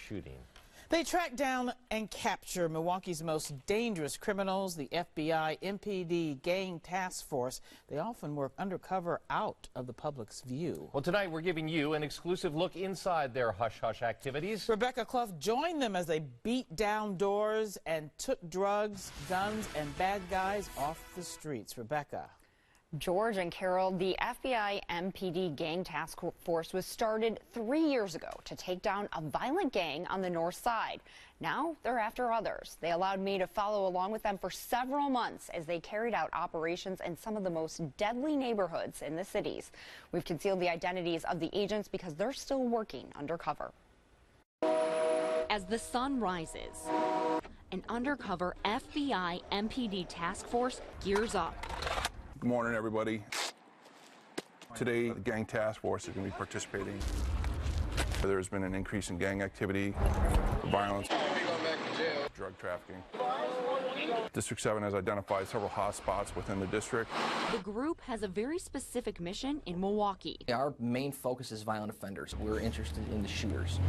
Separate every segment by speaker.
Speaker 1: shooting.
Speaker 2: They track down and capture Milwaukee's most dangerous criminals, the FBI MPD gang task force. They often work undercover out of the public's view.
Speaker 1: Well, tonight we're giving you an exclusive look inside their hush-hush activities.
Speaker 2: Rebecca Clough joined them as they beat down doors and took drugs, guns, and bad guys off the streets. Rebecca.
Speaker 3: George and Carol, the FBI MPD gang task force was started 3 years ago to take down a violent gang on the north side. Now they're after others. They allowed me to follow along with them for several months as they carried out operations in some of the most deadly neighborhoods in the cities. We've concealed the identities of the agents because they're still working undercover.
Speaker 4: As the sun rises, an undercover FBI MPD task force gears up.
Speaker 5: Good morning, everybody. Today, the gang task force is going to be participating. There's been an increase in gang activity, violence, drug trafficking. District 7 has identified several hot spots within the district.
Speaker 4: The group has a very specific mission in Milwaukee.
Speaker 6: Our main focus is violent offenders. We're interested in the shooters.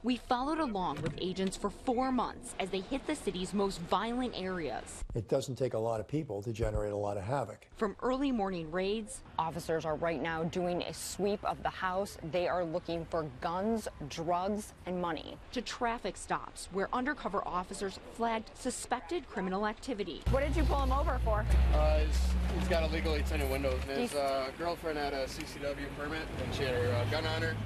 Speaker 4: We followed along with agents for 4 months as they hit the city's most violent areas.
Speaker 7: It doesn't take a lot of people to generate a lot of havoc.
Speaker 4: From early morning raids,
Speaker 3: Officers are right now doing a sweep of the house. They are looking for guns, drugs, and money.
Speaker 4: to traffic stops where undercover officers flagged suspected criminal activity.
Speaker 3: What did you pull him over for?
Speaker 8: He's got illegally tinted windows. His girlfriend had a CCW permit, and she had her gun on her.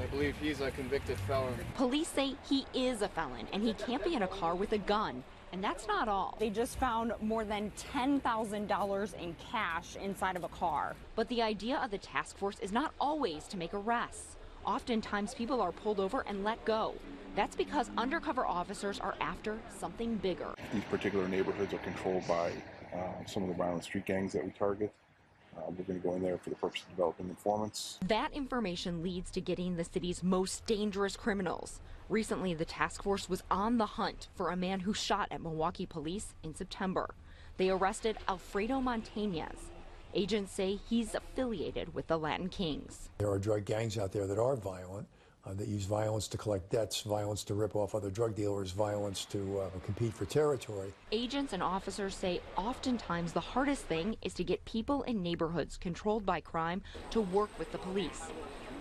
Speaker 8: I believe he's a convicted felon.
Speaker 4: Police say he is a felon and he can't be in a car with a gun. And that's not all.
Speaker 3: They just found more than $10,000 in cash inside of a car.
Speaker 4: But the idea of the task force is not always to make arrests. Oftentimes people are pulled over and let go. That's because undercover officers are after something bigger.
Speaker 5: These particular neighborhoods are controlled by some of the violent street gangs that we target. We're going to go in there for the purpose of developing informants.
Speaker 4: That information leads to getting the city's most dangerous criminals. Recently, the task force was on the hunt for a man who shot at Milwaukee police in September. They arrested Alfredo Montañez. Agents say he's affiliated with the Latin Kings.
Speaker 7: There are drug gangs out there that are violent, that use violence to collect debts, violence to rip off other drug dealers, violence to compete for territory.
Speaker 4: Agents and officers say oftentimes the hardest thing is to get people in neighborhoods controlled by crime to work with the police.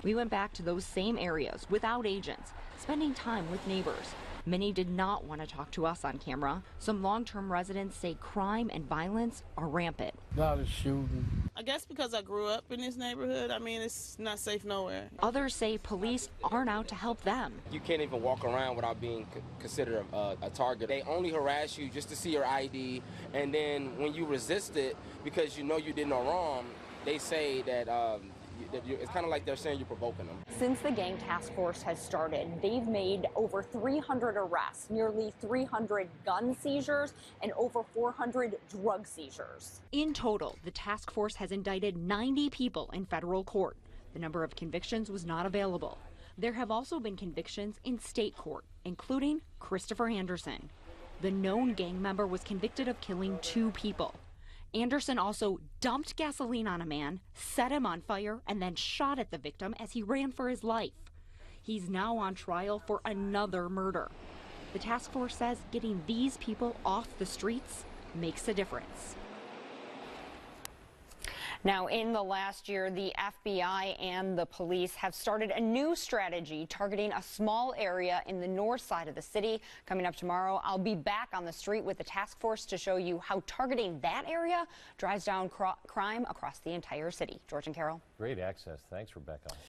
Speaker 4: We went back to those same areas without agents, spending time with neighbors. Many did not want to talk to us on camera. Some long-term residents say crime and violence are rampant.
Speaker 9: A lot of shooting.
Speaker 10: I guess because I grew up in this neighborhood, I mean, it's not safe nowhere.
Speaker 4: Others say police aren't out to help them.
Speaker 8: You can't even walk around without being considered a target. They only harass you just to see your ID, and then when you resist it because you know you did no wrong, they say that it's kind of like they're saying you're provoking them.
Speaker 3: Since the gang task force has started, they've made over 300 arrests, nearly 300 gun seizures, and over 400 drug seizures.
Speaker 4: In total, the task force has indicted 90 people in federal court. The number of convictions was not available. There have also been convictions in state court, including Christopher Anderson. The known gang member was convicted of killing 2 people. Anderson also dumped gasoline on a man, set him on fire, and then shot at the victim as he ran for his life. He's now on trial for another murder. The task force says getting these people off the streets makes a difference.
Speaker 3: Now, in the last year, the FBI and the police have started a new strategy targeting a small area in the north side of the city. Coming up tomorrow, I'll be back on the street with the task force to show you how targeting that area drives down crime across the entire city. George and Carol.
Speaker 1: Great access. Thanks, Rebecca.